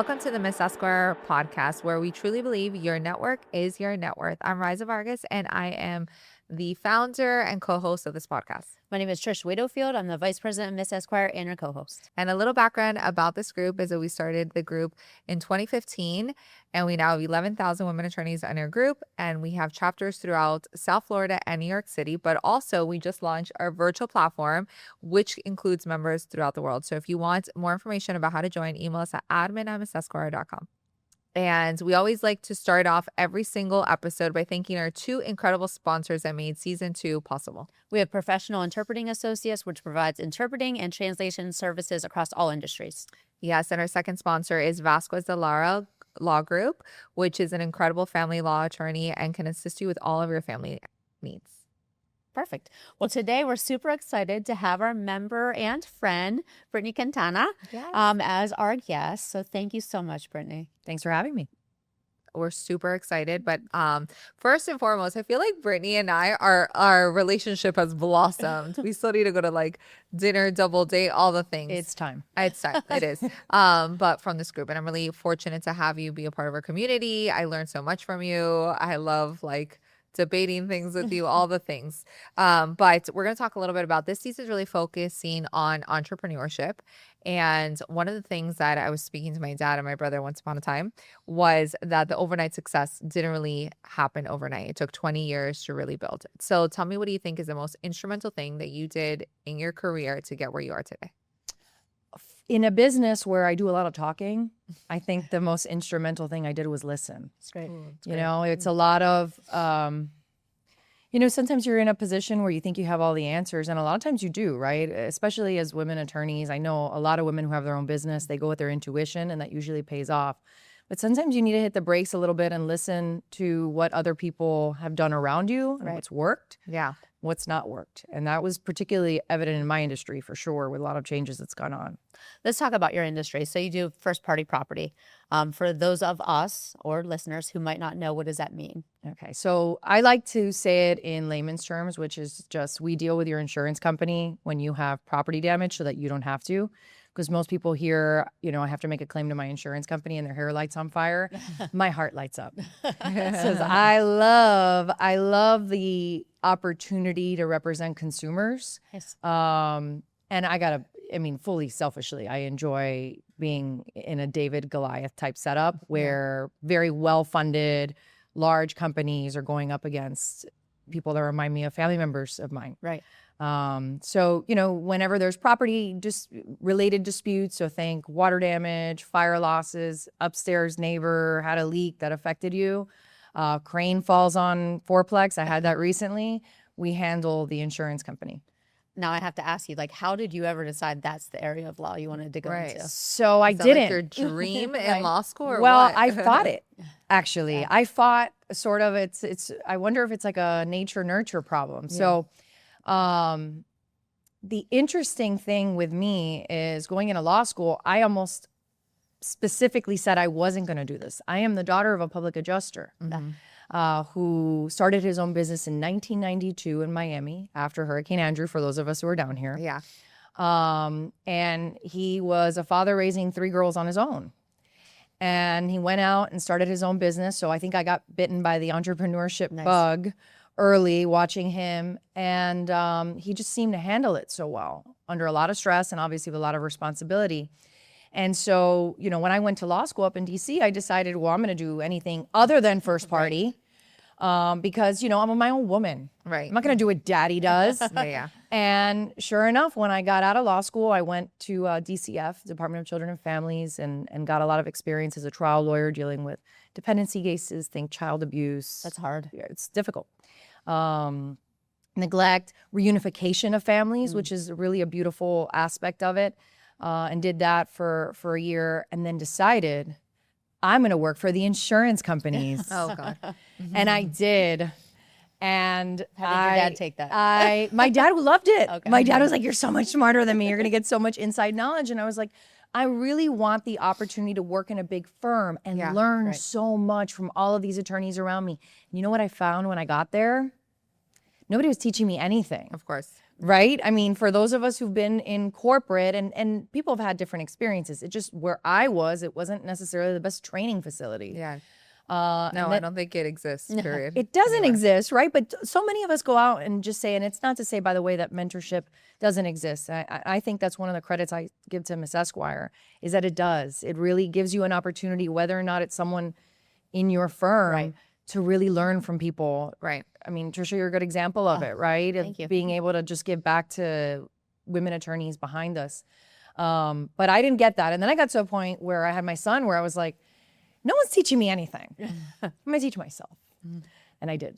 Welcome to the Miss Esquire podcast, where we truly believe your network is your net worth. I'm Riza Vargas, and I am the founder and co-host of this podcast. My name is Trish Widowfield. I'm the vice president of Miss Esquire and your co-host. And a little background about this group is that we started the group in 2015, and we now have 11,000 women attorneys in our group, and we have chapters throughout South Florida and New York City. But also, we just launched our virtual platform, which includes members throughout the world. So if you want more information about how to join, email us at admin@missesquire.com. And we always like to start off every single episode by thanking our two incredible sponsors that made season 2 possible. We have Professional Interpreting Associates, which provides interpreting and translation services across all industries. Yes, and our second sponsor is Vasquez de Lara Law Group, which is an incredible family law attorney and can assist you with all of your family needs. Perfect. Well, today we're super excited to have our member and friend, Brittany Quintana, as our guest. So thank you so much, Brittany. Thanks for having me. We're super excited. But first and foremost, I feel like Brittany and I, our relationship has blossomed. We still need to go to like dinner, double date, all the things. It's time. It's time. It is. But from this group, and I'm really fortunate to have you be a part of our community. I learned so much from you. I love debating things with you, all the things. But we're going to talk a little bit about this season, really focusing on entrepreneurship. And one of the things that I was speaking to my dad and my brother once upon a time was that the overnight success didn't really happen overnight. It took 20 years to really build it. So tell me, what do you think is the most instrumental thing that you did in your career to get where you are today? In a business where I do a lot of talking, I think the most instrumental thing I did was listen. It's great. You know, it's a lot of, sometimes you're in a position where you think you have all the answers, and a lot of times you do, right? Especially as women attorneys. I know a lot of women who have their own business, they go with their intuition, and that usually pays off. But sometimes you need to hit the brakes a little bit and listen to what other people have done around you and what's worked. Yeah. What's not worked. And that was particularly evident in my industry for sure, with a lot of changes that's gone on. Let's talk about your industry. So you do first party property. For those of us or listeners who might not know, what does that mean? Okay, so I like to say it in layman's terms, which is just we deal with your insurance company when you have property damage so that you don't have to. Because most people hear, I have to make a claim to my insurance company and their hair lights on fire. My heart lights up. Says I love the opportunity to represent consumers. Yes. And fully selfishly, I enjoy being in a David Goliath type setup where very well-funded, large companies are going up against people that remind me of family members of mine. Right. So, whenever there's property related disputes, so think water damage, fire losses, upstairs neighbor had a leak that affected you, crane falls on fourplex. I had that recently. We handle the insurance company. Now I have to ask you, how did you ever decide that's the area of law you wanted to go into? So I Is that didn't. like your dream in law school or Well, what? I fought it, actually. I fought sort of, I wonder if it's like a nature nurture problem. Yeah. So the interesting thing with me is going into law school, I almost specifically said I wasn't going to do this. I am the daughter of a public adjuster who started his own business in 1992 in Miami after Hurricane Andrew, for those of us who are down here. Yeah. And he was a father raising 3 girls on his own. And he went out and started his own business. So I think I got bitten by the entrepreneurship bug early watching him. And he just seemed to handle it so well under a lot of stress and obviously with a lot of responsibility. And so, when I went to law school up in DC, I decided, well, I'm going to do anything other than first party because, I'm my own woman. Right. I'm not going to do what daddy does. Yeah. And sure enough, when I got out of law school, I went to DCF, Department of Children and Families, and got a lot of experience as a trial lawyer dealing with dependency cases, think child abuse. That's hard. Yeah, it's difficult. Neglect, reunification of families, which is really a beautiful aspect of it. And did that for a year and then decided I'm going to work for the insurance companies. Oh, God. And I did. And How did your dad take that? My dad loved it. Okay. My dad was like, you're so much smarter than me. You're going to get so much inside knowledge. And I was like, I really want the opportunity to work in a big firm and learn so much from all of these attorneys around me. You know what I found when I got there? nobody was teaching me anything. Of course. Right? I mean, for those of us who've been in corporate and people have had different experiences, it just where I was, it wasn't necessarily the best training facility. Yeah. And No, I don't think it exists, period. it doesn't exist, right? But so many of us go out and just say, and it's not to say, by the way, that mentorship doesn't exist. I think that's one of the credits I give to Miss Esquire, is that it does. It really gives you an opportunity, whether or not it's someone in your firm, to really learn from people. Right. I mean, Trisha, you're a good example of it, right? Thank you. Being able to just give back to women attorneys behind us. But I didn't get that. And then I got to a point where I had my son where I was like, no one's teaching me anything. I'm going to teach myself. And I did.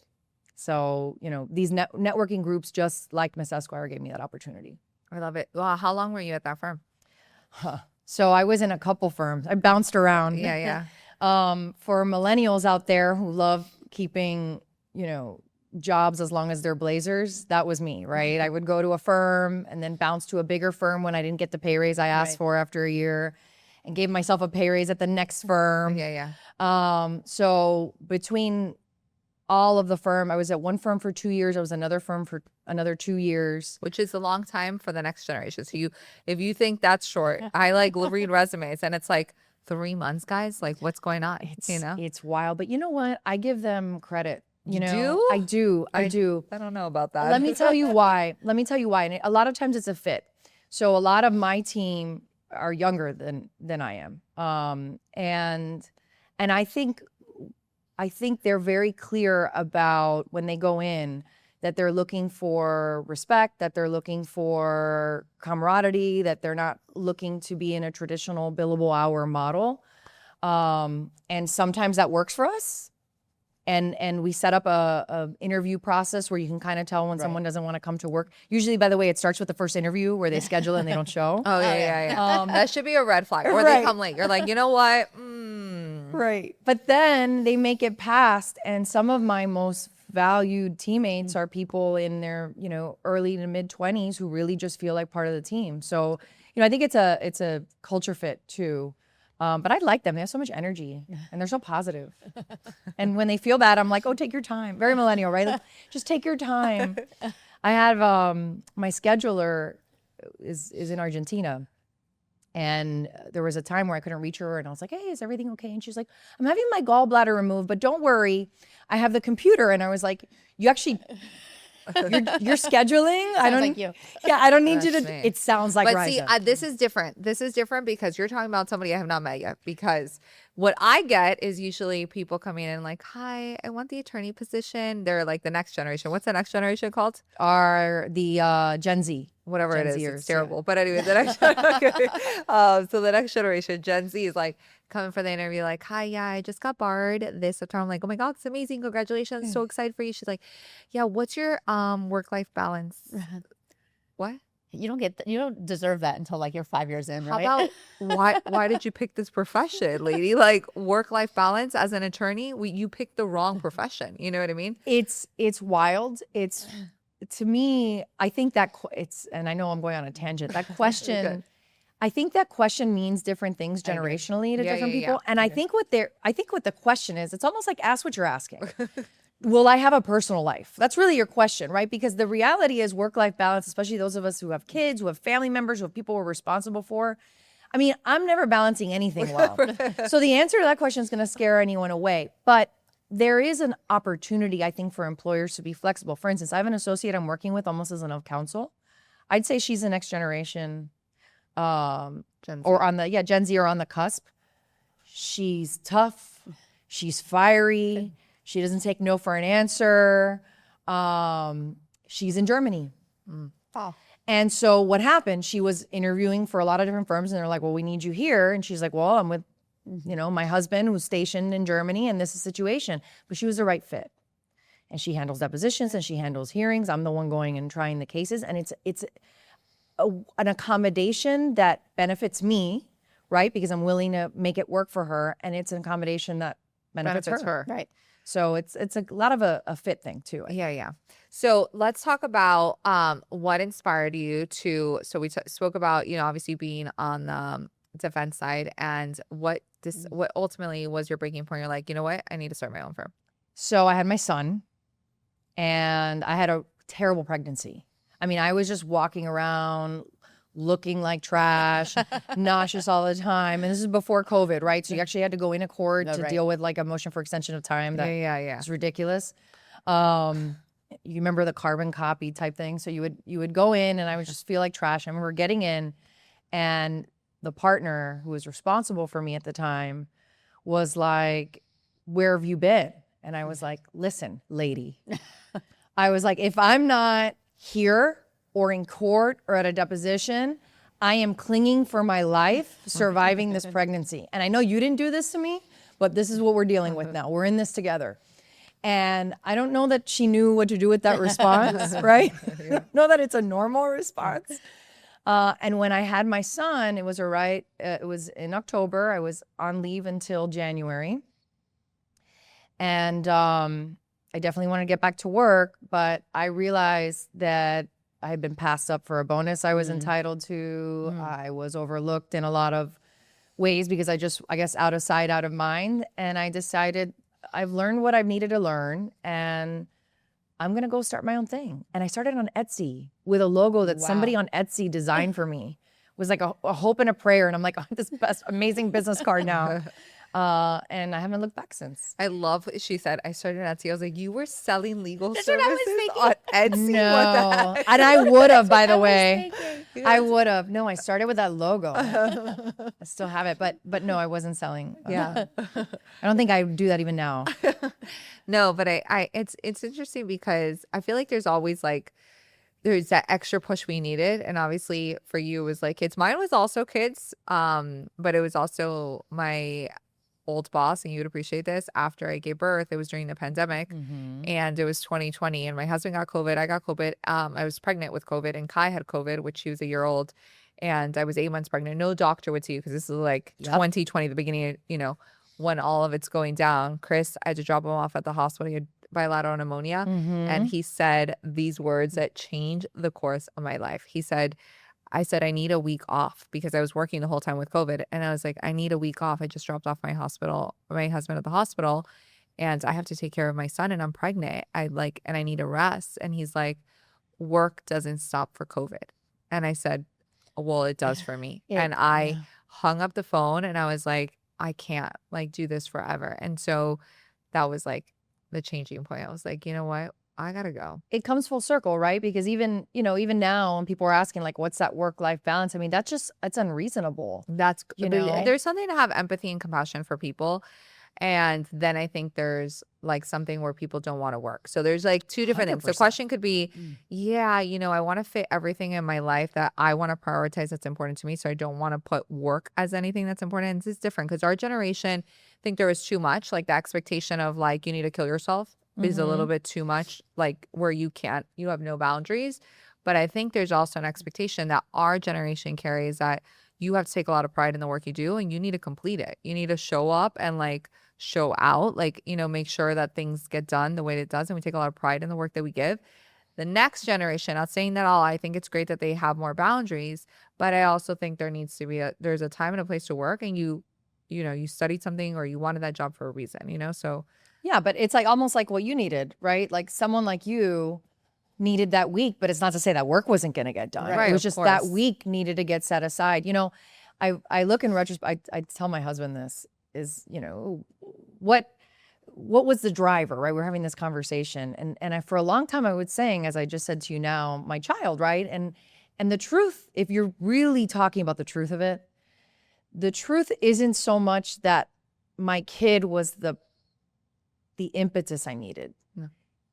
So, you know, these networking groups, just like Miss Esquire, gave me that opportunity. I love it. Well, how long were you at that firm? So I was in a couple firms. I bounced around. Yeah. For millennials out there who love keeping, you know, jobs as long as they're blazers, that was me, right? I would go to a firm and then bounce to a bigger firm when I didn't get the pay raise I asked for after a year, and gave myself a pay raise at the next firm. So between all of the firm, I was at one firm for 2 years. I was another firm for another 2 years. Which is a long time for the next generation. So if you think that's short, I like read resumes and it's like 3 months, guys. Like, what's going on? It's wild. But you know what? I give them credit. You know, do? I do. I don't know about that. Let me tell you why. And a lot of times it's a fit. So a lot of my team are younger than I am. And I think they're very clear about when they go in that they're looking for respect, that they're looking for camaraderie, that they're not looking to be in a traditional billable hour model. And sometimes that works for us. And we set up a interview process where you can kind of tell when someone doesn't want to come to work. Usually, by the way, it starts with the first interview where they schedule and they don't show. Oh, yeah. That should be a red flag. Or they come late. You're like, you know what? Right. But then they make it past. And some of my most valued teammates are people in their, you know, early to mid 20s who really just feel like part of the team. So, you know, I think it's a culture fit too. But I like them. They have so much energy and they're so positive. And when they feel that, I'm like, oh, take your time. Very millennial, right? Like, just take your time. I have my scheduler is in Argentina. And there was a time where I couldn't reach her and I was like, hey, is everything okay? And she's like, I'm having my gallbladder removed, but don't worry. I have the computer. And I was like, you actually... You're scheduling. I don't like you. Yeah, I don't need you to. It sounds like. But see, this is different. This is different because you're talking about somebody I have not met yet. Because what I get is usually people coming in like, "Hi, I want the attorney position." They're like the next generation. What's the next generation called? Are the Gen Z. Whatever Gen it is, Zers, it's terrible. But anyway, the next so the next generation, Gen Z, is like coming for the interview, like, hi, yeah, I just got barred this September. I'm like, oh my God, it's amazing. Congratulations. So excited for you. She's like, yeah, what's your work-life balance? What? You don't deserve that until like you're 5 years in, How right? about why did you pick this profession, lady? Like work-life balance as an attorney, you picked the wrong profession. You know what I mean? It's wild. It's to me, I think that and I know I'm going on a tangent. That question, I think that question means different things generationally to different people. And I think what the question is, it's almost like ask what you're asking. Will I have a personal life? That's really your question, right? Because the reality is work-life balance, especially those of us who have kids, who have family members, who have people we're responsible for. I mean, I'm never balancing anything well. So the answer to that question is going to scare anyone away. But there is an opportunity, I think, for employers to be flexible. For instance, I have an associate I'm working with almost as an counsel. I'd say she's the next generation, Gen Z. Or on the cusp. She's tough. She's fiery. She doesn't take no for an answer. She's in Germany. Oh. And so what happened? She was interviewing for a lot of different firms, and they're like, "Well, we need you here." And she's like, "Well, I'm with, you know, my husband who's stationed in Germany, and this is the situation." But she was the right fit, and she handles depositions and she handles hearings. I'm the one going and trying the cases, and it's an accommodation that benefits me, right? Because I'm willing to make it work for her, and it's an accommodation that benefits her. Right. So it's a lot of a fit thing too. Yeah. So let's talk about what inspired you to. So we spoke about, you know, obviously being on the defense side, and what ultimately was your breaking point. You're like, you know what, I need to start my own firm. So I had my son, and I had a terrible pregnancy. I mean, I was just walking around looking like trash, nauseous all the time. And this is before COVID, right? So you actually had to go into court to deal with like a motion for extension of time. That was ridiculous. You remember the carbon copy type thing? So you would go in and I would just feel like trash. I remember getting in and the partner who was responsible for me at the time was like, where have you been? And I was like, listen, lady. I was like, if I'm not here or in court or at a deposition, I am clinging for my life, surviving this pregnancy. And I know you didn't do this to me, but this is what we're dealing with now. We're in this together. And I don't know that she knew what to do with that response, right? I don't know that it's a normal response. And when I had my son, it was it was in October. I was on leave until January. And I definitely want to get back to work, but I realized that I had been passed up for a bonus I was entitled to. I was overlooked in a lot of ways because I guess out of sight, out of mind. And I decided I've learned what I've needed to learn and I'm going to go start my own thing. And I started on Etsy with a logo that somebody on Etsy designed for me. It was like a hope and a prayer. And I'm like, oh, this amazing business card now. And I haven't looked back since. I love what she said. I started at Etsy. I was like, you were selling legal That's what I was services thinking. on Etsy? No. What the heck? And I would have, by the way. thinking. I would have. No, I started with that logo. I still have it, but no, I wasn't selling. Yeah. I don't think I do that even now. No, but it's interesting because I feel like there's always like, there's that extra push we needed. And obviously for you, it was like kids. Mine was also kids. But it was also my old boss, and you would appreciate this. After I gave birth, it was during the pandemic and it was 2020 and my husband got COVID. I got COVID. I was pregnant with COVID and Kai had COVID, which she was a year old. And I was 8 months pregnant. No doctor would see you because this is like 2020, the beginning, when all of it's going down. Chris, I had to drop him off at the hospital. He had bilateral pneumonia. And he said these words that changed the course of my life. I said, I need a week off because I was working the whole time with COVID. And I was like, I need a week off. I just dropped off my husband at the hospital and I have to take care of my son and I'm pregnant. And I need a rest. And he's like, work doesn't stop for COVID. And I said, well, it does for me. And I hung up the phone and I was like, I can't do this forever. And so that was like the changing point. I was like, you know what? I gotta go. It comes full circle, right? Because even now when people are asking like, what's that work-life balance? I mean, it's unreasonable. That's, there's something to have empathy and compassion for people. And then I think there's like something where people don't want to work. So there's like two different things. The question could be, I want to fit everything in my life that I want to prioritize that's important to me. So I don't want to put work as anything that's important. And it's different because our generation, I think there was too much, like the expectation of like, you need to kill yourself is a little bit too much, like where you have no boundaries. But I think there's also an expectation that our generation carries that you have to take a lot of pride in the work you do and you need to complete it. You need to show up and like show out, like, make sure that things get done the way it does. And we take a lot of pride in the work that we give. The next generation, not saying that all, I think it's great that they have more boundaries, but I also think there needs to be there's a time and a place to work and you studied something or you wanted that job for a reason, so. Yeah, but it's like almost like what you needed, right? Like someone like you needed that week, but it's not to say that work wasn't going to get done. Right, it was just that week needed to get set aside. I look in retrospect, I tell my husband this is, what was the driver, right? We're having this conversation. And for a long time I was saying, as I just said to you now, my child, right? And the truth, if you're really talking about the truth of it, the truth isn't so much that my kid was the impetus I needed. Yeah.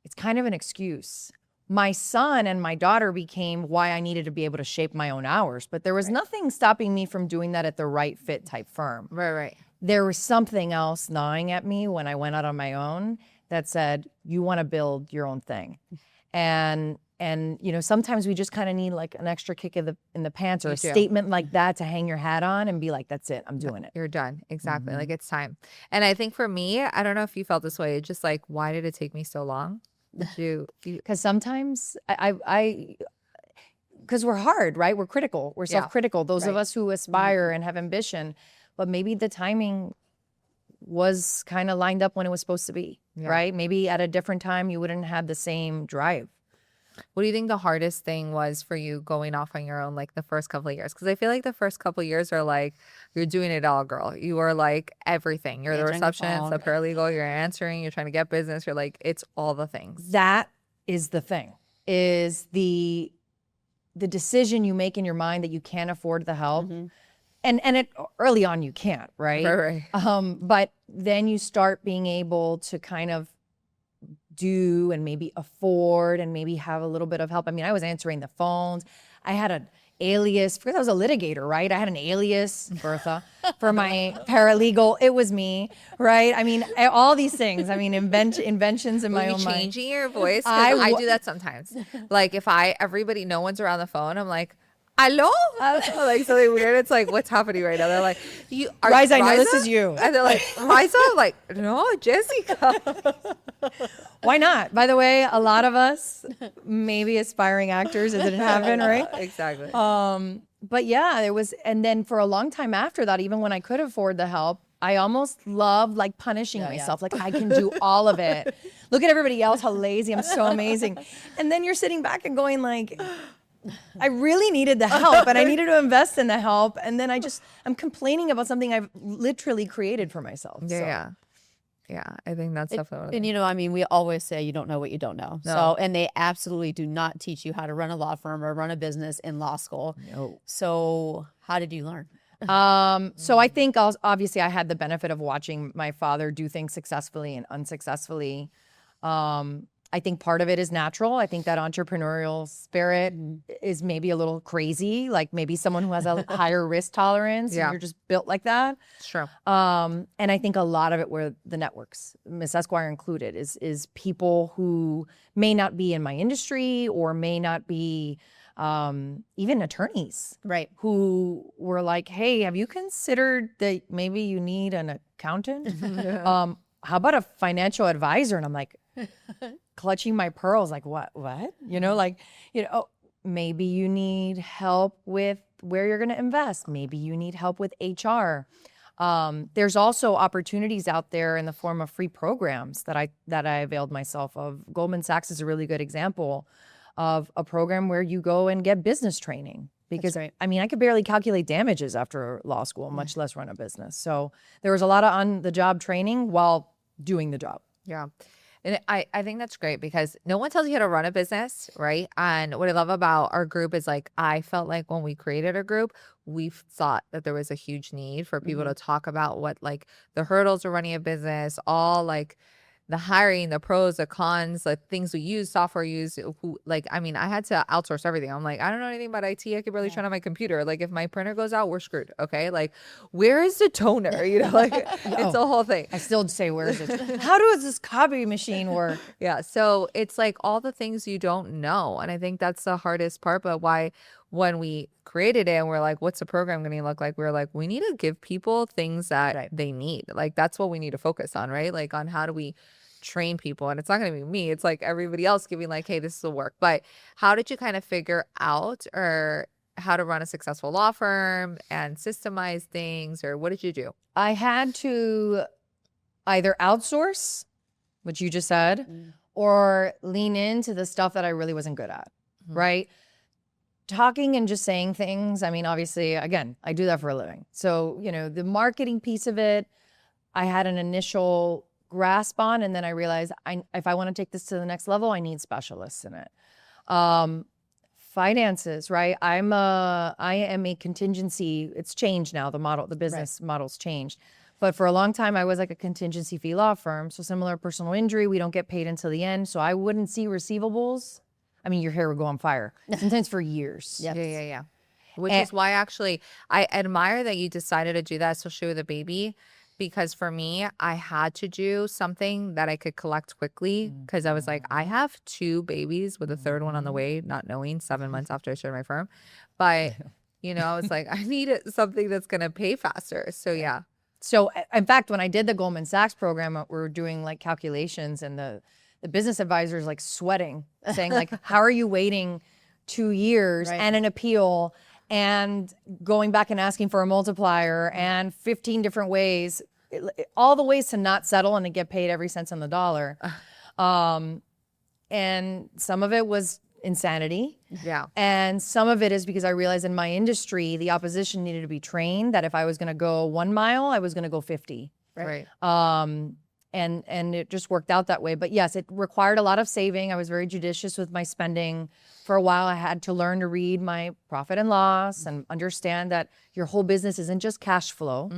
It's kind of an excuse. My son and my daughter became why I needed to be able to shape my own hours, but there was nothing stopping me from doing that at the right fit type firm. Right. There was something else gnawing at me when I went out on my own that said, you want to build your own thing. And sometimes we just kind of need like an extra kick in the pants or a statement like that to hang your hat on and be like, that's it, I'm doing it. You're done. Exactly. Like it's time. And I think for me, I don't know if you felt this way. It's just like, why did it take me so long? Because sometimes because we're hard, right? We're critical. We're self-critical. Those of us who aspire and have ambition, but maybe the timing was kind of lined up when it was supposed to be, right? Maybe at a different time, you wouldn't have the same drive. What do you think the hardest thing was for you going off on your own, like the first couple of years? Because I feel like the first couple of years are like, you're doing it all, girl. You are like everything. You're the Answering the receptionist, the phone. paralegal, you're answering, you're trying to get business. You're like, it's all the things. That is the thing, is the decision you make in your mind that you can't afford the help. And it early on you can't, right? Right. But then you start being able to kind of do and maybe afford and maybe have a little bit of help. I mean, I was answering the phones. I had an alias because I was a litigator, right? I had an alias, Bertha, for my paralegal. It was me, right? I mean, all these things. I mean, inventions in my Were own you mind. changing your voice? 'Cause I do that sometimes. Like if everybody, no one's around the phone, I'm like, hello? Like something weird. It's like, what's happening right now? They're like, Riza, I know this is you. And they're like, Riza? I'm like, no, Jessica. Why not? By the way, a lot of us, maybe aspiring actors, it didn't happen, right? Exactly. But yeah, there was, and then for a long time after that, even when I could afford the help, I almost loved like punishing myself. Like I can do all of it. Look at everybody else, how lazy, I'm so amazing. And then you're sitting back and going like, I really needed the help and I needed to invest in the help. And then I'm complaining about something I've literally created for myself. Yeah. Yeah, I think that's definitely. And I mean, we always say you don't know what you don't know. No. So, and they absolutely do not teach you how to run a law firm or run a business in law school. No. So, how did you learn? So I think obviously I had the benefit of watching my father do things successfully and unsuccessfully. I think part of it is natural. I think that entrepreneurial spirit is maybe a little crazy, like maybe someone who has a higher risk tolerance. Yeah. And you're just built like that. Sure. And I think a lot of it were the networks, Miss Esquire included, is people who may not be in my industry or may not be even attorneys, Right. who were like, hey, have you considered that maybe you need an accountant? How about a financial advisor? And I'm like, clutching my pearls, like, what? Maybe you need help with where you're going to invest. Maybe you need help with HR. There's also opportunities out there in the form of free programs that I availed myself of. Goldman Sachs is a really good example of a program where you go and get business training. Because right. I mean, I could barely calculate damages after law school, much less run a business. So there was a lot of on-the-job training while doing the job. Yeah. And I think that's great because no one tells you how to run a business, right? And what I love about our group is like, I felt like when we created a group, we thought that there was a huge need for people to talk about what like the hurdles of running a business, all like the hiring, the pros, the cons, the things we use, software use, I had to outsource everything. I'm like, I don't know anything about IT. I could barely turn on my computer. Like if my printer goes out, we're screwed. Okay. Like where is the toner? It's a whole thing. I still say, where is it? How does this copy machine work? Yeah. So it's like all the things you don't know. And I think that's the hardest part, but why when we created it and we're like, what's the program going to look like? We're like, we need to give people things that they need. Like that's what we need to focus on, right? Like on how do we train people, and it's not going to be me, it's like everybody else giving like, hey, this will work. But how did you kind of figure out or how to run a successful law firm and systemize things, or what did you do? I had to either outsource, which you just said, or lean into the stuff that I really wasn't good at, right? Talking and just saying things. I mean, obviously, again, I do that for a living. So, the marketing piece of it, I had an initial grasp on, and then I realized if I want to take this to the next level, I need specialists in it. Finances, right? I am a contingency. It's changed now. The business model's changed. But for a long time, I was like a contingency fee law firm. So similar personal injury, we don't get paid until the end. So I wouldn't see receivables. I mean, your hair would go on fire, sometimes for years. Yep. Yeah. Which is why actually I admire that you decided to do that, especially with a baby. Because for me, I had to do something that I could collect quickly because I was like, I have 2 babies with a third one on the way, not knowing 7 months after I started my firm. But, I was like, I needed something that's going to pay faster. So, yeah. So, in fact, when I did the Goldman Sachs program, we were doing like calculations and the business advisors like sweating, saying like, how are you waiting 2 years and an appeal and going back and asking for a multiplier and 15 different ways, all the ways to not settle and to get paid every cent on the dollar. And some of it was insanity. Yeah. And some of it is because I realized in my industry, the opposition needed to be trained that if I was going to go 1 mile, I was going to go 50. Right. And it just worked out that way. But yes, it required a lot of saving. I was very judicious with my spending. For a while, I had to learn to read my profit and loss and understand that your whole business isn't just cash flow.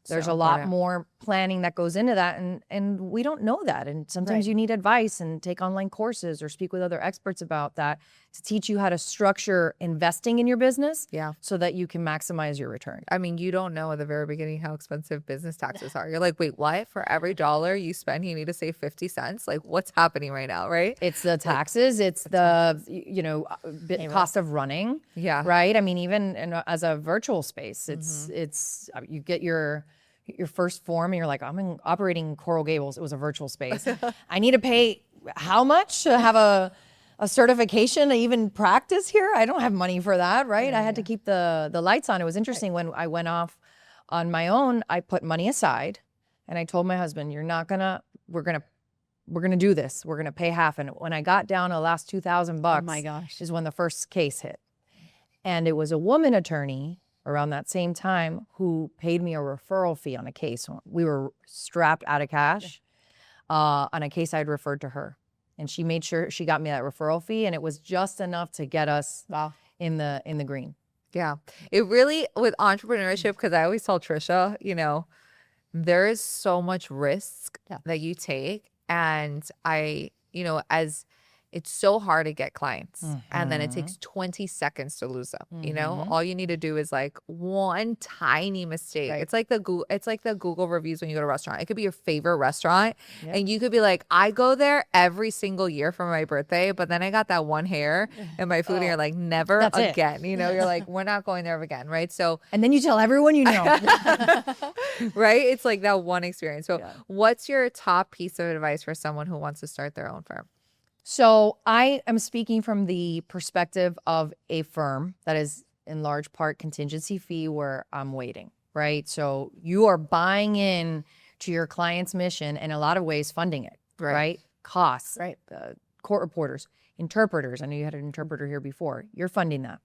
There's a lot more planning that goes into that, and we don't know that. And sometimes you need advice and take online courses or speak with other experts about that to teach you how to structure investing in your business so that you can maximize your return. I mean, you don't know at the very beginning how expensive business taxes are. You're like, wait, what? For every dollar you spend, you need to save 50 cents? Like, what's happening right now, right? It's the taxes, it's the cost of running. Yeah. Right? I mean, even as a virtual space, it's you get your first form and you're like, I'm operating Coral Gables. It was a virtual space. I need to pay how much to have a certification to even practice here? I don't have money for that, right? I had to keep the lights on. It was interesting when I went off on my own, I put money aside and I told my husband, we're gonna do this. We're gonna pay half. And when I got down to the last $2,000, oh my gosh, is when the first case hit. And it was a woman attorney around that same time who paid me a referral fee on a case. We were strapped out of cash on a case I'd referred to her. And she made sure she got me that referral fee, and it was just enough to get us in the green. Yeah. It really, with entrepreneurship, because I always tell Trisha, there is so much risk that you take. And as it's so hard to get clients and then it takes 20 seconds to lose them. All you need to do is like one tiny mistake. It's like the Google reviews when you go to a restaurant. It could be your favorite restaurant and you could be like, I go there every single year for my birthday, but then I got that one hair in my food and you're like, never again. You're like, we're not going there again, right? So and then you tell everyone you know. Right? It's like that one experience. So what's your top piece of advice for someone who wants to start their own firm? So I am speaking from the perspective of a firm that is in large part contingency fee where I'm waiting, right? So you are buying in to your client's mission and in a lot of ways funding it, right? Costs, right? Court reporters, interpreters. I know you had an interpreter here before. You're funding that.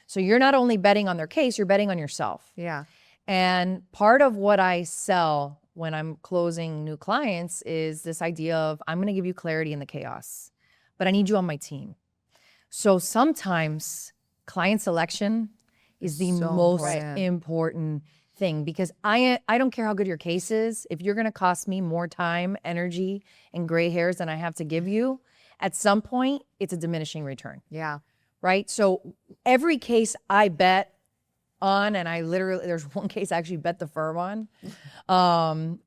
So you're not only betting on their case, you're betting on yourself. Yeah. And part of what I sell when I'm closing new clients is this idea of I'm going to give you clarity in the chaos, but I need you on my team. So sometimes client selection is the most important thing because I don't care how good your case is. If you're going to cost me more time, energy, and gray hairs than I have to give you, at some point, it's a diminishing return. Yeah. Right? So every case I bet on, and there's one case I actually bet the firm on,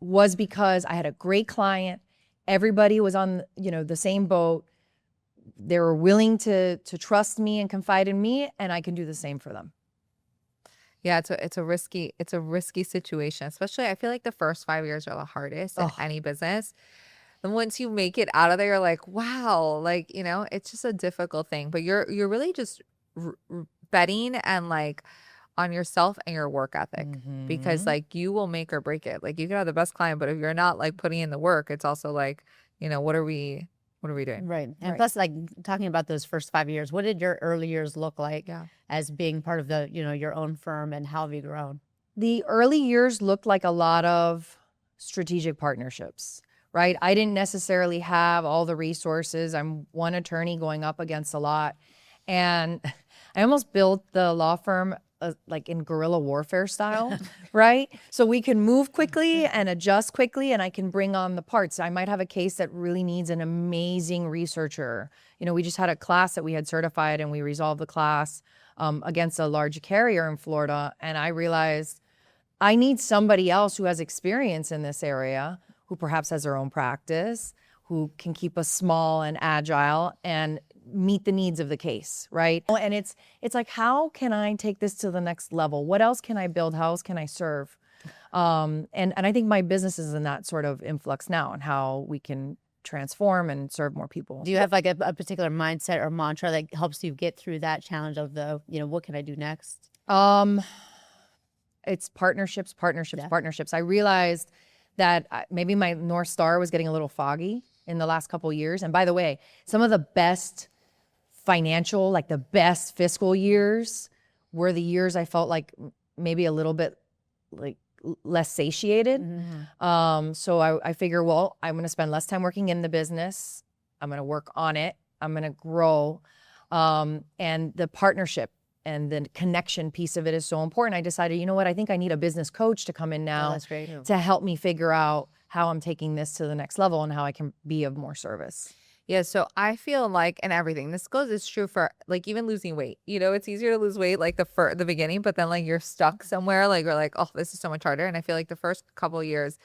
was because I had a great client. Everybody was on, the same boat. They were willing to trust me and confide in me, and I can do the same for them. Yeah, it's a risky situation, especially I feel like the first 5 years are the hardest in any business. And once you make it out of there, you're like, wow, it's just a difficult thing. But you're really just betting and like on yourself and your work ethic because like you will make or break it. Like you can have the best client, but if you're not like putting in the work, it's also like, what are we doing? Right. And plus, like talking about those first 5 years, what did your early years look like as being part of the, your own firm, and how have you grown? The early years looked like a lot of strategic partnerships, right? I didn't necessarily have all the resources. I'm one attorney going up against a lot. And I almost built the law firm like in guerrilla warfare style, right? So we can move quickly and adjust quickly, and I can bring on the parts. I might have a case that really needs an amazing researcher. We just had a class that we had certified, and we resolved the class against a large carrier in Florida. And I realized I need somebody else who has experience in this area, who perhaps has their own practice, who can keep us small and agile and meet the needs of the case, right? And it's like, how can I take this to the next level? What else can I build? How else can I serve? And I think my business is in that sort of influx now, and how we can transform and serve more people. Do you have like a particular mindset or mantra that helps you get through that challenge of what can I do next? It's partnerships. I realized that maybe my North Star was getting a little foggy in the last couple of years. And by the way, some of the best financial, like the best fiscal years were the years I felt like maybe a little bit like less satiated. So I figure, well, I'm going to spend less time working in the business. I'm going to work on it. I'm going to grow. And the partnership and the connection piece of it is so important. I decided, you know what? I think I need a business coach to come in now that's great. to help me figure out how I'm taking this to the next level and how I can be of more service. Yeah, so I feel like, and everything, it's true for like even losing weight. It's easier to lose weight like the beginning, but then like you're stuck somewhere, like you're like, oh, this is so much harder. And I feel like the first couple of years,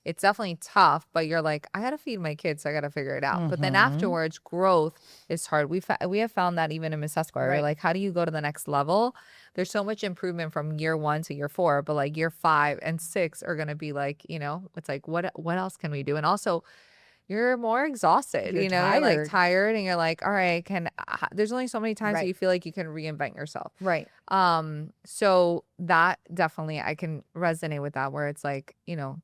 it's definitely tough, but you're like, I gotta feed my kids, so I gotta figure it out. But then afterwards, growth is hard. We have found that even in Miss Esquire, we're like, how do you go to the next level? There's so much improvement from year 1 to year 4, but like year 5 and 6 are gonna be like, it's like what else can we do? And also, you're more exhausted, You're you're like tired. tired and you're like, all right, there's only so many times that Right. you feel like you can reinvent yourself. Right. So that definitely, I can resonate with that, where it's like,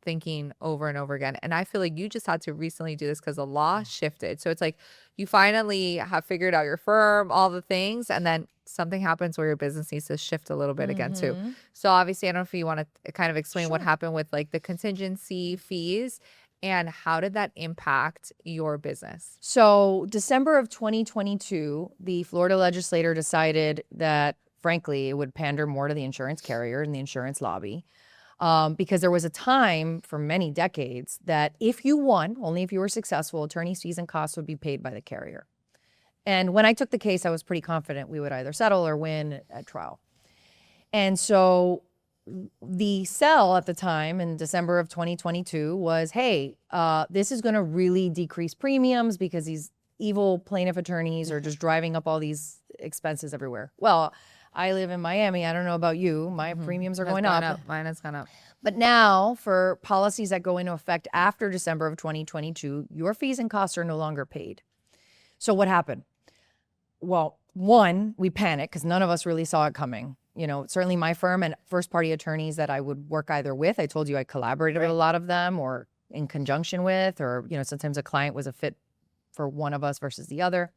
thinking over and over again. And I feel like you just had to recently do this because the law shifted. So it's like you finally have figured out your firm, all the things, and then something happens where your business needs to shift a little bit again too. So obviously, I don't know if you want to kind of explain what happened with like the contingency fees. And how did that impact your business? So December of 2022, the Florida legislator decided that, frankly, it would pander more to the insurance carrier and the insurance lobby, because there was a time for many decades that if you won, only if you were successful, attorney's fees and costs would be paid by the carrier. And when I took the case, I was pretty confident we would either settle or win at trial. And so the sell at the time in December of 2022 was, hey, this is going to really decrease premiums because these evil plaintiff attorneys are just driving up all these expenses everywhere. Well, I live in Miami. I don't know about you. My premiums are going up. Mine has gone up. But now for policies that go into effect after December of 2022, your fees and costs are no longer paid. So what happened? Well, one, we panicked because none of us really saw it coming. Certainly my firm and first party attorneys that I would work either with, I told you I collaborated with a lot of them or in conjunction with, or, sometimes a client was a fit for one of us versus the other.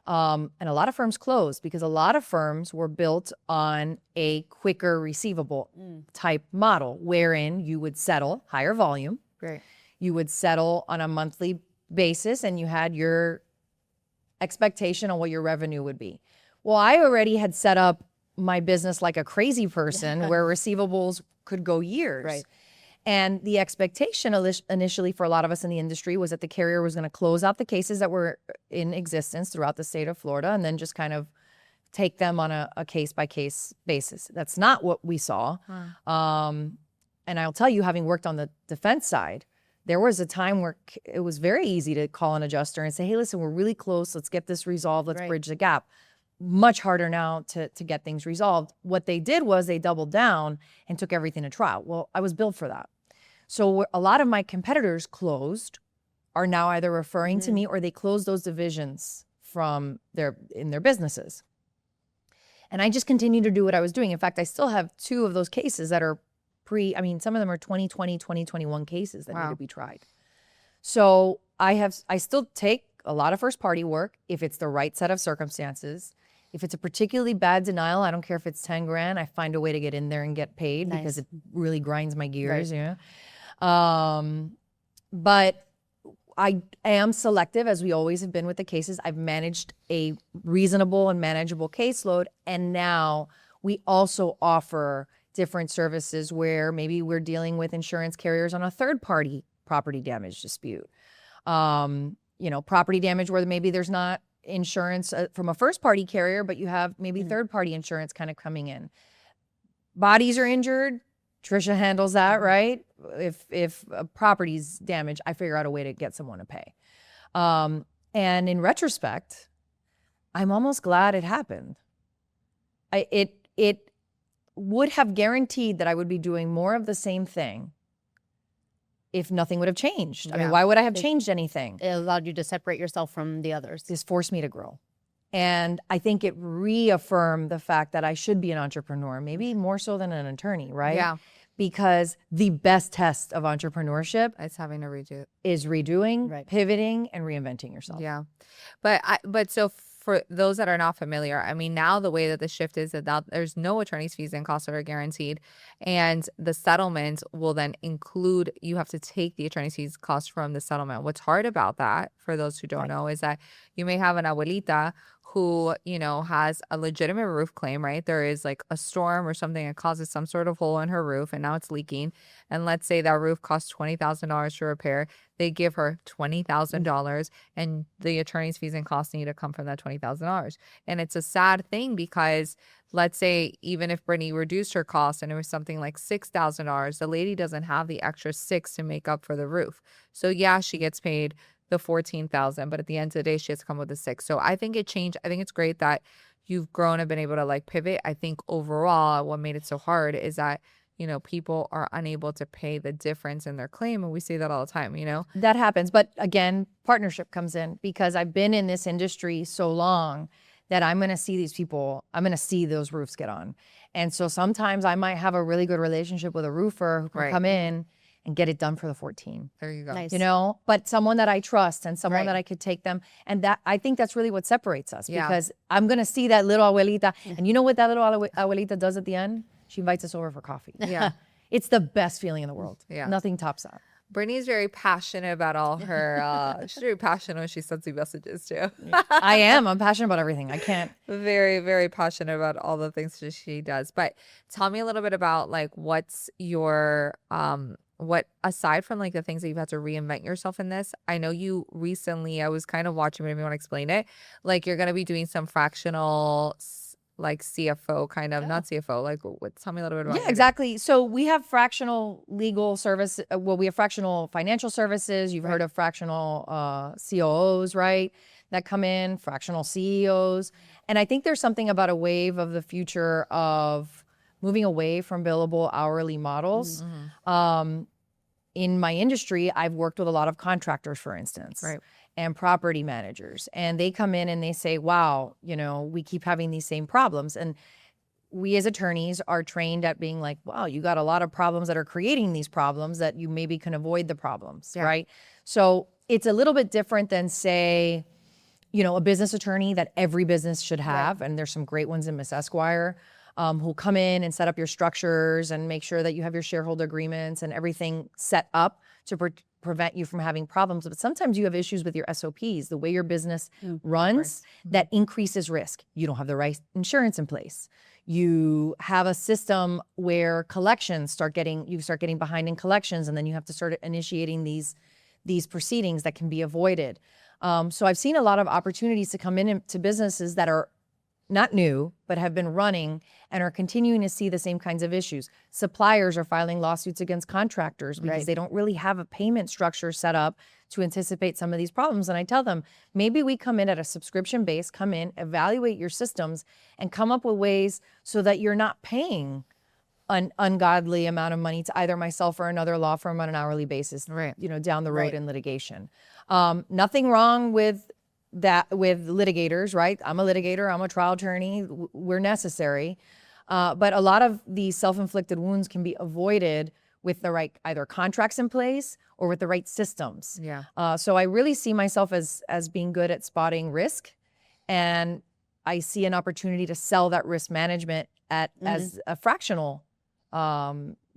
And a lot of firms closed because a lot of firms were built on a quicker receivable type model wherein you would settle higher volume. Great. You would settle on a monthly basis and you had your expectation on what your revenue would be. Well, I already had set up my business like a crazy person where receivables could go years. Right. And the expectation initially for a lot of us in the industry was that the carrier was going to close out the cases that were in existence throughout the state of Florida and then just kind of take them on a case-by-case basis. That's not what we saw. And I'll tell you, having worked on the defense side, there was a time where it was very easy to call an adjuster and say, hey, listen, we're really close. Let's get this resolved. Let's bridge the gap. Much harder now to get things resolved. What they did was they doubled down and took everything to trial. Well, I was built for that. So a lot of my competitors are now either referring to me or they closed those divisions in their businesses. And I just continue to do what I was doing. In fact, I still have 2 of those cases that are some of them are 2020, 2021 cases that need to be tried. So I still take a lot of first party work if it's the right set of circumstances. If it's a particularly bad denial, I don't care if it's 10 grand, I find a way to get in there and get paid because it really grinds my gears. But I am selective, as we always have been with the cases. I've managed a reasonable and manageable caseload. And now we also offer different services where maybe we're dealing with insurance carriers on a third party property damage dispute. Property damage where maybe there's not insurance from a first party carrier, but you have maybe third party insurance kind of coming in. Bodies are injured. Trisha handles that, right? If a property's damaged, I figure out a way to get someone to pay. And in retrospect, I'm almost glad it happened. It would have guaranteed that I would be doing more of the same thing if nothing would have changed. I mean, why would I have changed anything? It allowed you to separate yourself from the others. This forced me to grow. And I think it reaffirmed the fact that I should be an entrepreneur, maybe more so than an attorney, right? Yeah. Because the best test of entrepreneurship It's having to redo. is redoing, Right. pivoting, and reinventing yourself. Yeah. But so for those that are not familiar, I mean, now the way that the shift is that now there's no attorney's fees and costs that are guaranteed. And the settlement will then include, you have to take the attorney's fees costs from the settlement. What's hard about that, for those who don't know, is that you may have an abuelita who, you know, has a legitimate roof claim, right? There is like a storm or something that causes some sort of hole in her roof and now it's leaking. And let's say that roof costs $20,000 to repair. They give her $20,000 and the attorney's fees and costs need to come from that $20,000. And it's a sad thing because let's say even if Brittany reduced her cost and it was something like $6,000, the lady doesn't have the extra six to make up for the roof. So yeah, she gets paid the 14,000, but at the end of the day, she has to come with a six. So I think it changed. I think it's great that you've grown and been able to like pivot. I think overall, what made it so hard is that, you know, people are unable to pay the difference in their claim. And we see that all the time, you know? That happens. But again, partnership comes in because I've been in this industry so long that I'm going to see these people, I'm going to see those roofs get on. And so sometimes I might have a really good relationship with a roofer who can come in and get it done for the 14. There you go. Nice. You know, but someone that I trust and someone that I could take them. And that, I think that's really what separates us because I'm going to see that little abuelita. And you know what that little abuelita does at the end? She invites us over for coffee. Yeah. It's the best feeling in the world. Yeah. Nothing tops that. Brittany's very passionate about all her, she's very passionate when she sends you messages too. I am. I'm passionate about everything. I can't. Very, very passionate about all the things that she does. But tell me a little bit about like, what's your, what aside from like the things that you've had to reinvent yourself in this, I know you recently, I was kind of watching, maybe you want to explain it, like you're going to be doing some fractional like CFO kind of, not CFO, like what, tell me a little bit about Yeah, exactly. So we have fractional legal service. Well, we have fractional financial services. You've heard of fractional COOs, right? That come in, fractional CEOs. And I think there's something about a wave of the future of moving away from billable hourly models. In my industry, I've worked with a lot of contractors, for instance, and property managers. And they come in and they say, wow, you know, we keep having these same problems. And we as attorneys are trained at being like, wow, you got a lot of problems that are creating these problems that you maybe can avoid the problems, right? So it's a little bit different than, say, you know, a business attorney that every business should have. And there's some great ones in Miss Esquire. Who come in and set up your structures and make sure that you have your shareholder agreements and everything set up to prevent you from having problems. But sometimes you have issues with your SOPs, the way your business runs, that increases risk. You don't have the right insurance in place. You have a system where collections you start getting behind in collections, and then you have to start initiating these proceedings that can be avoided. So I've seen a lot of opportunities to come into businesses that are not new, but have been running and are continuing to see the same kinds of issues. Suppliers are filing lawsuits against contractors because they don't really have a payment structure set up to anticipate some of these problems. And I tell them, maybe we come in at a subscription base, come in, evaluate your systems, and come up with ways so that you're not paying an ungodly amount of money to either myself or another law firm on an hourly basis, you know, down the road in litigation. Nothing wrong with that with litigators, right? I'm a litigator, I'm a trial attorney, we're necessary. But a lot of these self-inflicted wounds can be avoided with the right either contracts in place or with the right systems. So I really see myself as being good at spotting risk, and I see an opportunity to sell that risk management as a fractional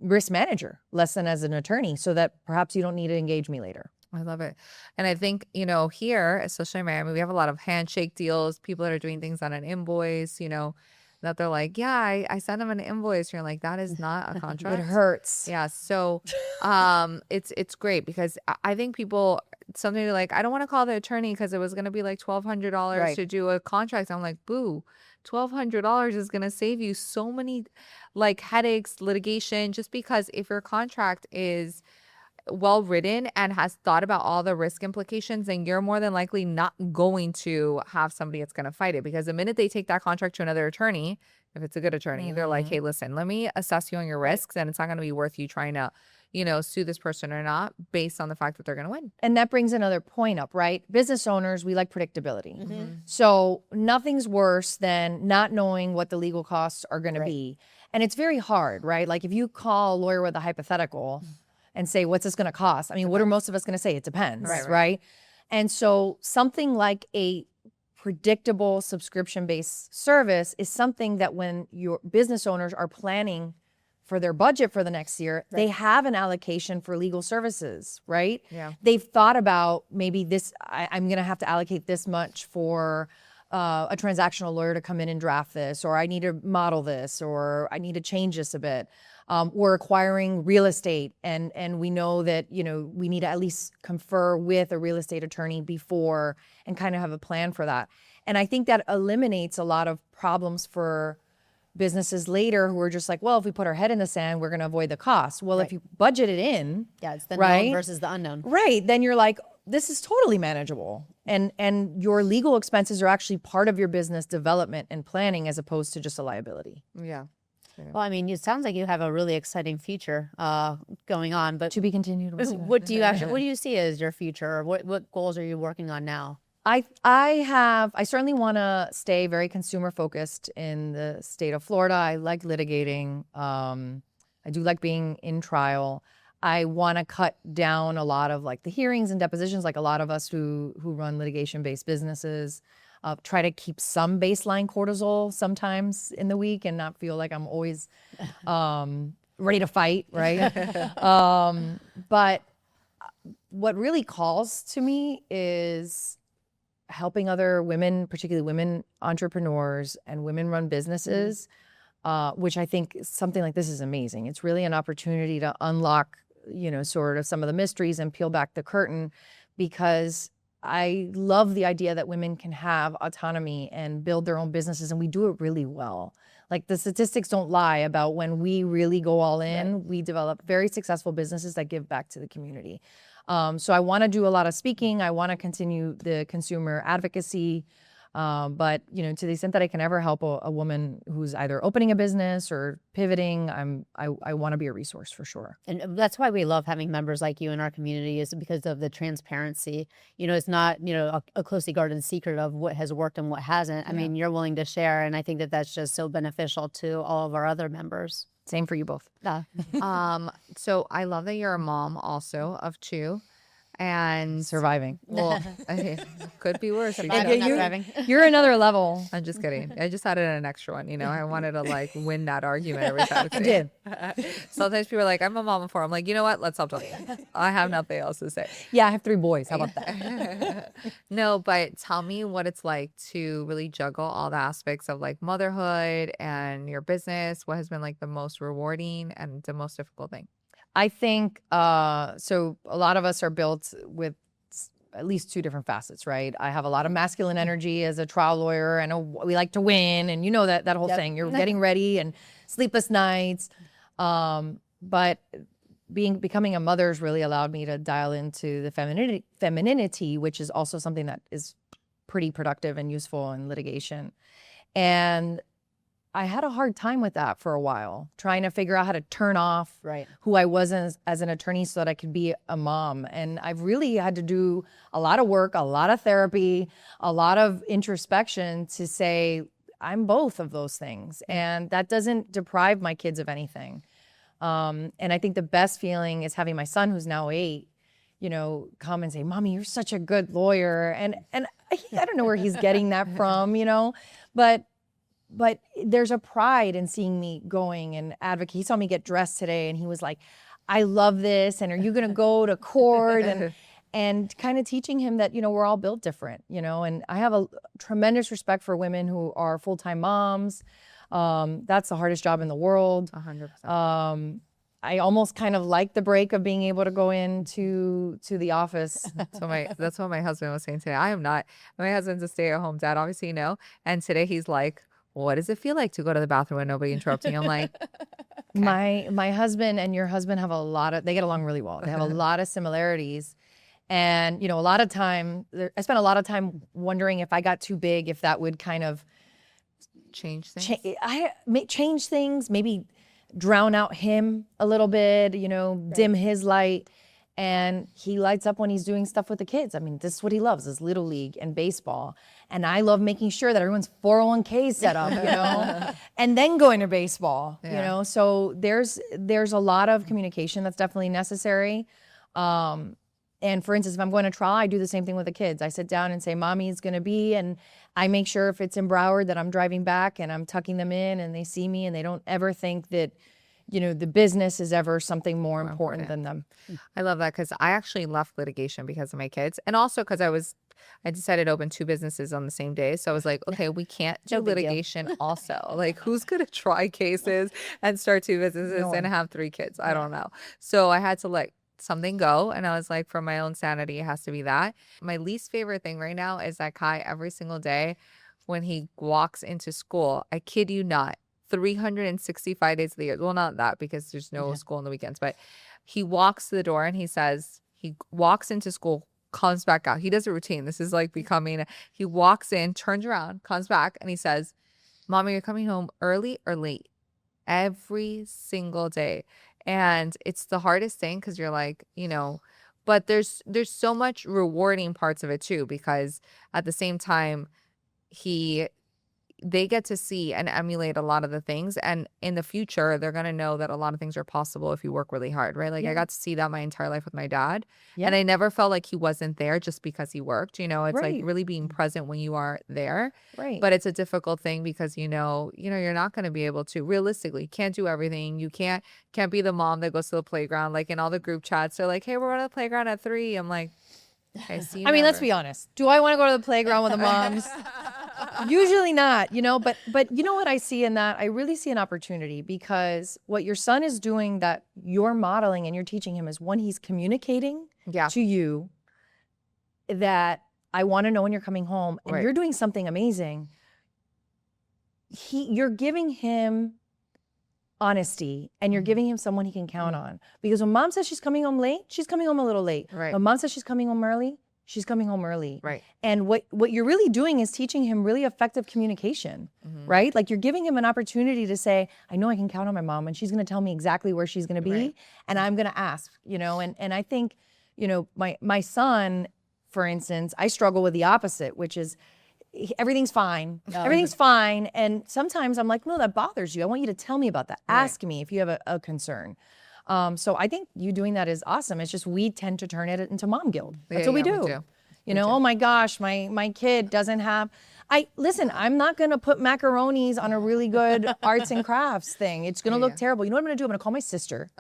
risk manager, less than as an attorney, so that perhaps you don't need to engage me later. I love it. And I think, you know, here, especially in Miami, we have a lot of handshake deals, people that are doing things on an invoice, you know, that they're like, yeah, I sent them an invoice. You're like, that is not a contract. It hurts. Yeah. So it's great because I think people, something like, I don't want to call the attorney because it was going to be like $1,200 to do a contract. I'm like, boo, $1,200 is going to save you so many like headaches, litigation, just because if your contract is well written and has thought about all the risk implications, then you're more than likely not going to have somebody that's going to fight it, because the minute they take that contract to another attorney, if it's a good attorney, they're like, hey, listen, let me assess you on your risks, and it's not going to be worth you trying to, you know, sue this person or not based on the fact that they're going to win. And that brings another point up, right? Business owners, we like predictability. So nothing's worse than not knowing what the legal costs are going to be. And it's very hard, right? Like if you call a lawyer with a hypothetical and say, what's this going to cost? I mean, what are most of us going to say? It depends, right? And so something like a predictable subscription-based service is something that when your business owners are planning for their budget for the next year, they have an allocation for legal services, right? Yeah. They've thought about maybe this, I'm going to have to allocate this much for a transactional lawyer to come in and draft this, or I need to model this, or I need to change this a bit. We're acquiring real estate, and we know that, you know, we need to at least confer with a real estate attorney before and kind of have a plan for that. And I think that eliminates a lot of problems for businesses later who are just like, well, if we put our head in the sand, we're going to avoid the cost. Well, if you budget it in, it's the right? known versus the unknown. Right. Then you're like, this is totally manageable. And your legal expenses are actually part of your business development and planning as opposed to just a liability. Yeah. Well, I mean, it sounds like you have a really exciting future going on, but To be continued. We'll see. what do you see as your future? Or what goals are you working on now? I certainly want to stay very consumer focused in the state of Florida. I like litigating. I do like being in trial. I want to cut down a lot of like the hearings and depositions, like a lot of us who run litigation-based businesses. Try to keep some baseline cortisol sometimes in the week and not feel like I'm always ready to fight, right? But what really calls to me is helping other women, particularly women entrepreneurs and women-run businesses, which I think something like this is amazing. It's really an opportunity to unlock, you know, sort of some of the mysteries and peel back the curtain, because I love the idea that women can have autonomy and build their own businesses, and we do it really well. Like the statistics don't lie about when we really go all in, we develop very successful businesses that give back to the community. So I want to do a lot of speaking. I want to continue the consumer advocacy. But, you know, to the extent that I can ever help a woman who's either opening a business or pivoting, I want to be a resource for sure. And that's why we love having members like you in our community, is because of the transparency. You know, it's not, you know, a closely guarded secret of what has worked and what hasn't. I mean, you're willing to share, and I think that that's just so beneficial to all of our other members. Same for you both. So I love that you're a mom also of two. And Surviving. well, could be worse. Surviving, not thriving. You're another level. I'm just kidding. I just added an extra one. You know, I wanted to like win that argument every time. You did. Sometimes people are like, I'm a mom of four. I'm like, you know what? Let's stop talking. I have nothing else to say. Yeah, I have 3 boys. How about that? No, but tell me what it's like to really juggle all the aspects of like motherhood and your business. What has been like the most rewarding and the most difficult thing? I think, so a lot of us are built with at least 2 different facets, right? I have a lot of masculine energy as a trial lawyer, and we like to win, and you know that whole thing. You're getting ready and sleepless nights. But becoming a mother has really allowed me to dial into the femininity, which is also something that is pretty productive and useful in litigation. And I had a hard time with that for a while, trying to figure out how to turn off who I was as an attorney so that I could be a mom. And I've really had to do a lot of work, a lot of therapy, a lot of introspection to say, I'm both of those things. And that doesn't deprive my kids of anything. And I think the best feeling is having my son, who's now 8, you know, come and say, Mommy, you're such a good lawyer. And I don't know where he's getting that from, you know, but there's a pride in seeing me going and advocate. He saw me get dressed today and he was like, I love this. And are you going to go to court? And kind of teaching him that, you know, we're all built different, you know, and I have a tremendous respect for women who are full-time moms. That's the hardest job in the world. 100%. I almost kind of like the break of being able to go into the office. That's what my husband was saying today. I am not. My husband's a stay-at-home dad, obviously, you know. And today he's like, what does it feel like to go to the bathroom and nobody interrupts me? I'm like, okay. My husband and your husband have they get along really well. They have a lot of similarities. And, you know, I spent a lot of time wondering if I got too big, if that would kind of change things. Change things, maybe drown out him a little bit, you know, dim his light. And he lights up when he's doing stuff with the kids. I mean, this is what he loves, is Little League and baseball. And I love making sure that everyone's 401k set up, you know, and then going to baseball, you know. So there's a lot of communication that's definitely necessary. And And for instance, if I'm going to trial, I do the same thing with the kids. I sit down and say, Mommy's going to be, and I make sure if it's in Broward that I'm driving back and I'm tucking them in and they see me and they don't ever think that, the business is ever something more important than them. I love that because I actually left litigation because of my kids, and also because I decided to open 2 businesses on the same day. So I was like, okay, we can't do No big deal. litigation also. Like, who's gonna try cases and start 2 businesses No and one. have 3 kids? I don't know. So I had to let something go, and I was like, for my own sanity, it has to be that. My least favorite thing right now is that Kai, every single day when he walks into school, I kid you not, 365 days of the year. Well, not that because there's no school on the weekends, but he walks to the door and he says, he walks into school, comes back out. He does a routine. This is like becoming, he walks in, turns around, comes back, and he says, Mommy, you're coming home early or late? Every single day. And it's the hardest thing because you're like, but there's so much rewarding parts of it too, because at the same time, they get to see and emulate a lot of the things, and in the future they're going to know that a lot of things are possible if you work really hard, right? Like I got to see that my entire life with my dad, and I never felt like he wasn't there just because he worked. It's like really being present when you are there, Right. but it's a difficult thing because you're not going to be able to realistically, can't do everything. You can't be the mom that goes to the playground, like in all the group chats they're like, hey, we're going to the playground at 3. I'm like, okay, see you I mean, let's never. be honest. Do I want to go to the playground with the moms? Usually not, but you know what I see in that? I really see an opportunity, because what your son is doing that you're modeling and you're teaching him is, one, he's communicating to you that I want to know when you're coming home, and you're doing something amazing. You're giving him honesty, and you're giving him someone he can count on, because when mom says she's coming home late, she's coming home a little late. Right. When mom says she's coming home early, she's coming home early. Right. And what you're really doing is teaching him really effective communication, right? Like you're giving him an opportunity to say, I know I can count on my mom, and she's going to tell me exactly where she's going to be, and I'm going to ask, and I think, my son, for instance, I struggle with the opposite, which is everything's fine. Everything's fine. And sometimes I'm like, no, that bothers you. I want you to tell me about that. Ask me if you have a concern. So I think you doing that is awesome. It's just we tend to turn it into mom guilt. That's what we do. Oh my gosh, my kid doesn't have. Listen, I'm not gonna put macaronis on a really good arts and crafts thing. It's gonna look terrible. You know what I'm gonna do? I'm gonna call my sister,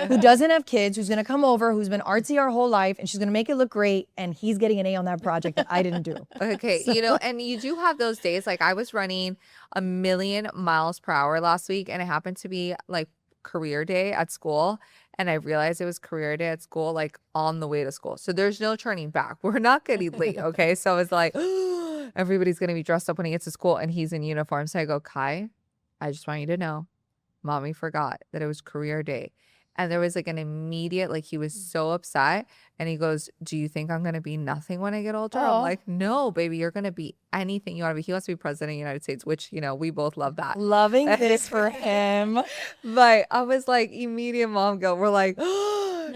who doesn't have kids, who's gonna come over, who's been artsy our whole life, and she's gonna make it look great. And he's getting an A on that project that I didn't do. Okay, and you do have those days. Like I was running 1,000,000 miles per hour last week, and it happened to be like career day at school, and I realized it was career day at school, like on the way to school. So there's no turning back. We're not getting late, okay? So I was like, everybody's gonna be dressed up when he gets to school, and he's in uniform. So I go, Kai, I just want you to know, Mommy forgot that it was career day. And there was like an immediate, like he was so upset, and he goes, do you think I'm going to be nothing when I get older? I'm like, no, baby, you're going to be anything you want to be. He wants to be president of the United States, which, we both love that. Loving this for him. But I was like, immediate mom guilt. We're like,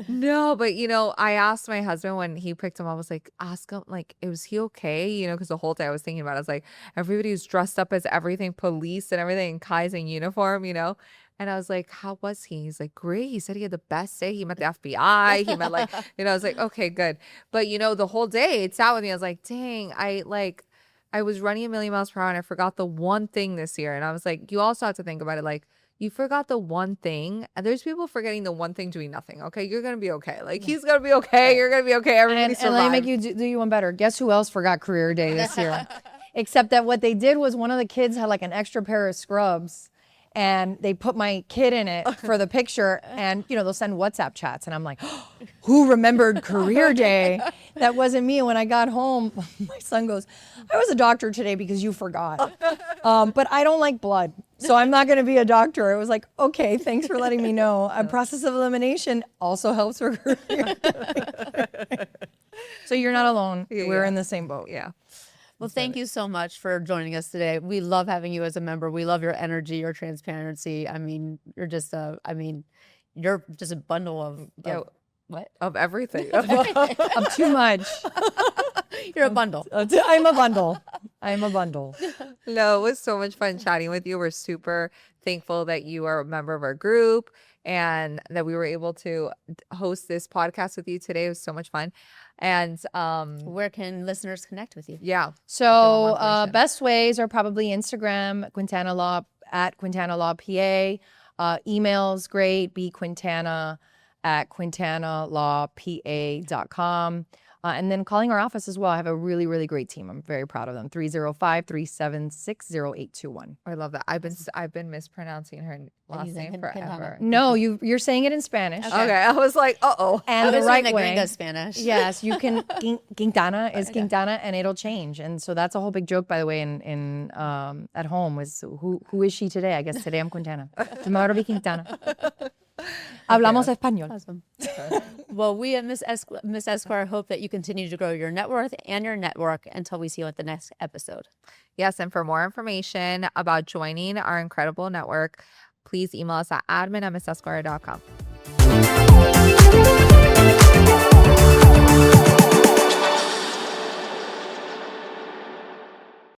no, but I asked my husband when he picked him up, I was like, ask him, like, was he okay? Because the whole day I was thinking about it. I was like, everybody was dressed up as everything, police and everything, and Kai's in uniform, And I was like, how was he? He's like, great. He said he had the best day. He met the FBI. He met I was like, okay, good. But the whole day it sat with me. I was like, dang, I was running 1,000,000 miles per hour, and I forgot the one thing this year. And I was like, you also have to think about it. Like, you forgot the one thing, and there's people forgetting the one thing doing nothing. Okay, you're gonna be okay. Like he's gonna be okay. You're gonna be okay. Everybody survived. And let me make you do you one better. Guess who else forgot career day this year? Except that what they did was one of the kids had like an extra pair of scrubs, and they put my kid in it for the picture, and they'll send WhatsApp chats, and I'm like, who remembered career day? That wasn't me. And when I got home, my son goes, I was a doctor today because you forgot. But I don't like blood, so I'm not going to be a doctor. It was like, okay, thanks for letting me know. A process of elimination also helps for career day. So you're not alone. We're in the same boat. Yeah. Well, thank you so much for joining us today. We love having you as a member. We love your energy, your transparency. I mean, you're just a bundle of what? Of everything. Of too much. You're a bundle. I'm a bundle. I'm a bundle. No, it was so much fun chatting with you. We're super thankful that you are a member of our group and that we were able to host this podcast with you today. It was so much fun. And Where can listeners connect with you? yeah. So information. best ways are probably Instagram, Quintana Law, at Quintana Law PA. Email's great, bquintana@quintanalawpa.com. And then calling our office as well. I have a really, really great team. I'm very proud of them. 305-376-0821. I love that. I've been mispronouncing her last using name Quintana. forever. No, you're saying it in Spanish. Okay, I was like, uh-oh. And the was right doing way. Gringo Spanish. Yes, you can. Quintana is Quintana, and it'll change. And so that's a whole big joke, by the way, in at home was who is she today? I guess today I'm Quintana. Tomorrow be Quintana. Hablamos español. Awesome. Well, we at Miss Esquire hope that you continue to grow your net worth and your network until we see you at the next episode. Yes, and for more information about joining our incredible network, please email us at admin@missesquire.com.